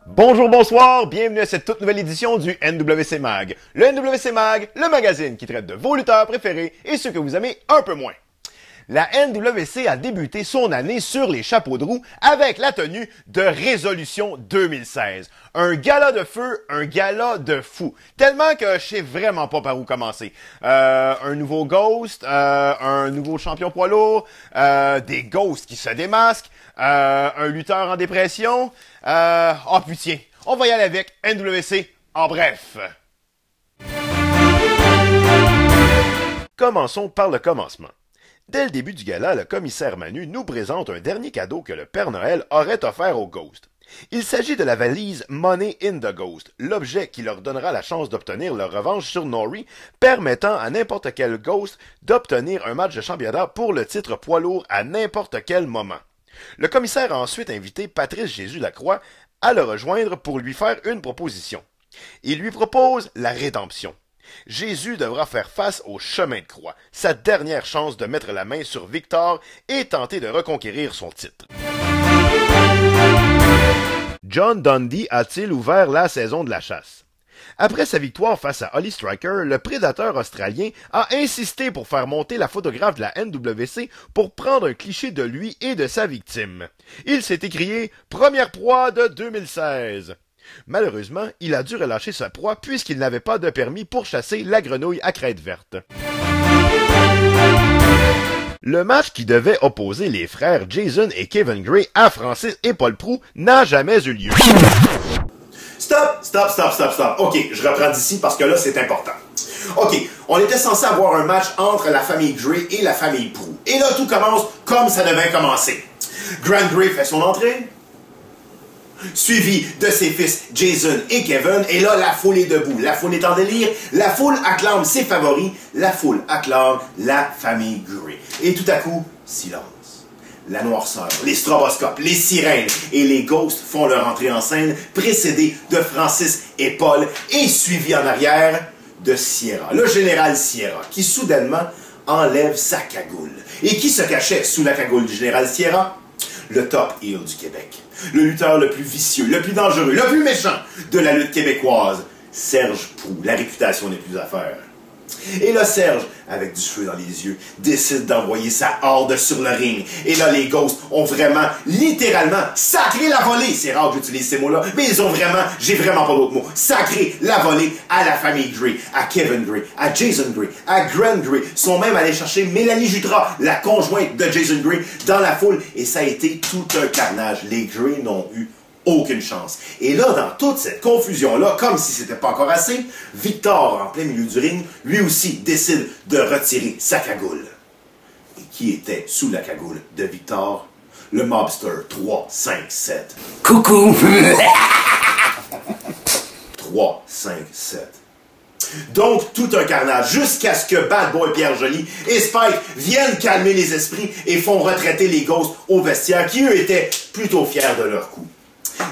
Bonjour, bonsoir, bienvenue à cette toute nouvelle édition du NWC Mag. Le NWC Mag, le magazine qui traite de vos lutteurs préférés et ceux que vous aimez un peu moins. La NWC a débuté son année sur les chapeaux de roue avec la tenue de Résolution 2016. Un gala de feu, un gala de fou. Tellement que je sais vraiment pas par où commencer. Un nouveau Ghost, un nouveau champion poids lourd, des Ghosts qui se démasquent, un lutteur en dépression. Oh putain, on va y aller avec NWC en bref. Commençons par le commencement. Dès le début du gala, le commissaire Manu nous présente un dernier cadeau que le Père Noël aurait offert au Ghost. Il s'agit de la valise Money in the Ghost, l'objet qui leur donnera la chance d'obtenir leur revanche sur Nori, permettant à n'importe quel Ghost d'obtenir un match de championnat pour le titre poids lourd à n'importe quel moment. Le commissaire a ensuite invité Patrice Jésus-Lacroix à le rejoindre pour lui faire une proposition. Il lui propose la rédemption. Jésus devra faire face au chemin de croix, sa dernière chance de mettre la main sur Victor et tenter de reconquérir son titre. John Dundee a-t-il ouvert la saison de la chasse? Après sa victoire face à Holly Striker, le prédateur australien a insisté pour faire monter la photographe de la NWC pour prendre un cliché de lui et de sa victime. Il s'est écrié « Première proie de 2016 ». Malheureusement, il a dû relâcher sa proie puisqu'il n'avait pas de permis pour chasser la grenouille à crête verte. Le match qui devait opposer les frères Jason et Kevin Gray à Francis et Paul Proulx n'a jamais eu lieu. Stop. OK, je reprends d'ici parce que là, c'est important. OK, on était censé avoir un match entre la famille Gray et la famille Proulx. Et là, tout commence comme ça devait commencer. Grant Gray fait son entrée, suivi de ses fils Jason et Kevin, et là, la foule est debout. La foule est en délire, la foule acclame ses favoris, la foule acclame la famille Gray. Et tout à coup, silence. La noirceur, les stroboscopes, les sirènes et les Ghosts font leur entrée en scène, précédés de Francis et Paul, et suivis en arrière de Sierra, le général Sierra, qui soudainement enlève sa cagoule. Et qui se cachait sous la cagoule du général Sierra? Le top heel du Québec. Le lutteur le plus vicieux, le plus dangereux, le plus méchant de la lutte québécoise, Serge Proulx. La réputation n'est plus à faire. Et là, Serge, avec du feu dans les yeux, décide d'envoyer sa horde sur le ring. Et là, les Ghosts ont vraiment, littéralement, sacré la volée. C'est rare que j'utilise ces mots-là, mais ils ont vraiment, j'ai vraiment pas d'autres mots, sacré la volée à la famille Gray, à Kevin Gray, à Jason Gray, à Grant Gray. Ils sont même allés chercher Mélanie Jutras, la conjointe de Jason Gray, dans la foule. Et ça a été tout un carnage. Les Gray n'ont eu aucune chance. Et là, dans toute cette confusion-là, comme si c'était pas encore assez, Victor, en plein milieu du ring, lui aussi décide de retirer sa cagoule. Et qui était sous la cagoule de Victor? Le Mobster 357. Coucou! 357. Donc, tout un carnage, jusqu'à ce que Bad Boy Pierre Joly et Spike viennent calmer les esprits et font retraiter les Ghosts au vestiaire, qui eux étaient plutôt fiers de leur coup.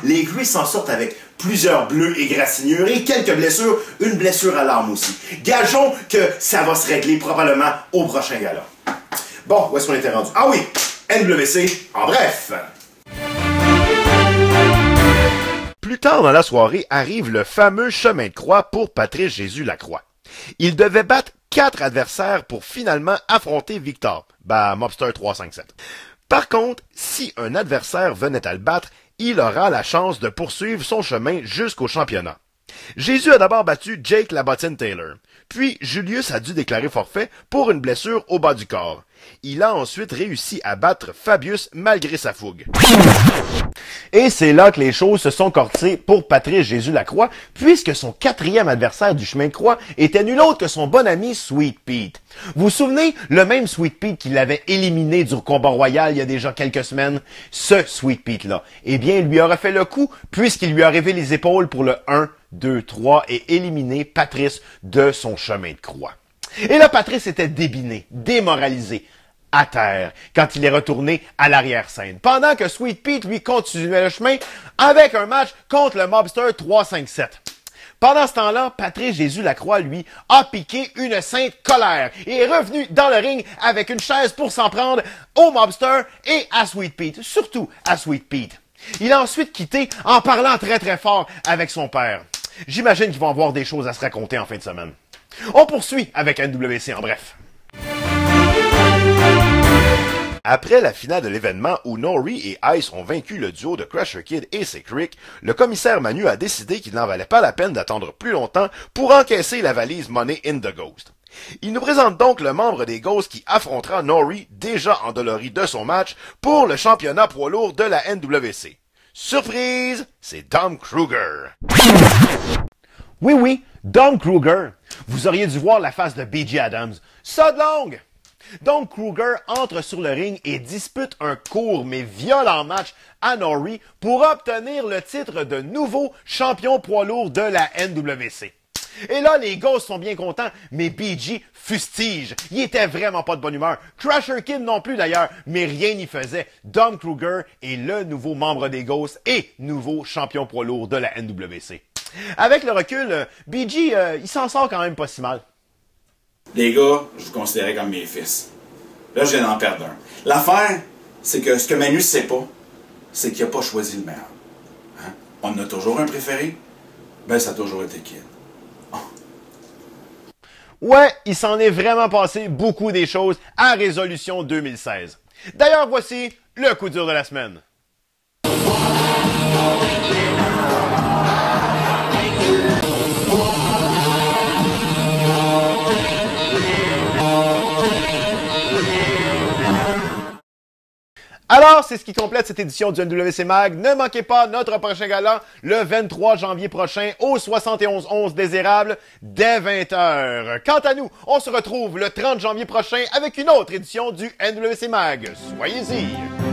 Les Gray s'en sortent avec plusieurs bleus et grassignures et quelques blessures, une blessure à l'arme aussi. Gageons que ça va se régler probablement au prochain gala. Bon, où est-ce qu'on était rendu? Ah oui, NWC, en bref! Plus tard dans la soirée arrive le fameux chemin de croix pour Patrice Jésus-Lacroix. Il devait battre 4 adversaires pour finalement affronter Victor, Mobster 357. Par contre, si un adversaire venait à le battre, il aura la chance de poursuivre son chemin jusqu'au championnat. Jésus a d'abord battu Jake Labottine Taylor, puis Julius a dû déclarer forfait pour une blessure au bas du corps. Il a ensuite réussi à battre Fabius malgré sa fougue. Et c'est là que les choses se sont corsées pour Patrice Jésus-Lacroix, puisque son 4e adversaire du chemin de croix était nul autre que son bon ami Sweet Pete. Vous vous souvenez, le même Sweet Pete qui l'avait éliminé du combat royal il y a déjà quelques semaines? Ce Sweet Pete-là, eh bien, il lui aurait fait le coup, puisqu'il lui a relevé les épaules pour le 1, 2, 3 et éliminé Patrice de son chemin de croix. Et là, Patrice était débiné, démoralisé, à terre, quand il est retourné à l'arrière-scène, pendant que Sweet Pete lui continuait le chemin avec un match contre le Mobster 357. Pendant ce temps-là, Patrice Jésus-Lacroix, lui, a piqué une sainte colère et est revenu dans le ring avec une chaise pour s'en prendre au Mobster et à Sweet Pete, surtout à Sweet Pete. Il a ensuite quitté en parlant très très fort avec son père. J'imagine qu'ils vont avoir des choses à se raconter en fin de semaine. On poursuit avec NWC en bref. Après la finale de l'événement où Nori et Ice ont vaincu le duo de Crusher Kid et Sick Rick, le commissaire Manu a décidé qu'il n'en valait pas la peine d'attendre plus longtemps pour encaisser la valise Money in the Ghost. Il nous présente donc le membre des Ghosts qui affrontera Nori, déjà endolori de son match, pour le championnat poids lourd de la NWC. Surprise, c'est Dom Kruger. Oui, Dom Kruger. Vous auriez dû voir la face de B.J. Adams. Ça de longue! Dom Kruger entre sur le ring et dispute un court mais violent match à Nori pour obtenir le titre de nouveau champion poids lourd de la NWC. Et là, les Ghosts sont bien contents, mais BG fustige. Il était vraiment pas de bonne humeur. Crusher Kid non plus d'ailleurs, mais rien n'y faisait. Dom Kruger est le nouveau membre des Ghosts et nouveau champion poids lourd de la NWC. Avec le recul, BG, il s'en sort quand même pas si mal. Les gars, je vous considérais comme mes fils. Là, je viens d'en perdre un. L'affaire, c'est que ce que Manu sait pas, c'est qu'il n'a pas choisi le meilleur. Hein? On a toujours un préféré? Ben, ça a toujours été Kid. Oh. Ouais, il s'en est vraiment passé beaucoup des choses à Résolution 2016. D'ailleurs, voici le coup dur de la semaine. Alors, c'est ce qui complète cette édition du NWC Mag. Ne manquez pas notre prochain gala le 23 janvier prochain au 7111 des Érables dès 20h. Quant à nous, on se retrouve le 30 janvier prochain avec une autre édition du NWC Mag. Soyez-y!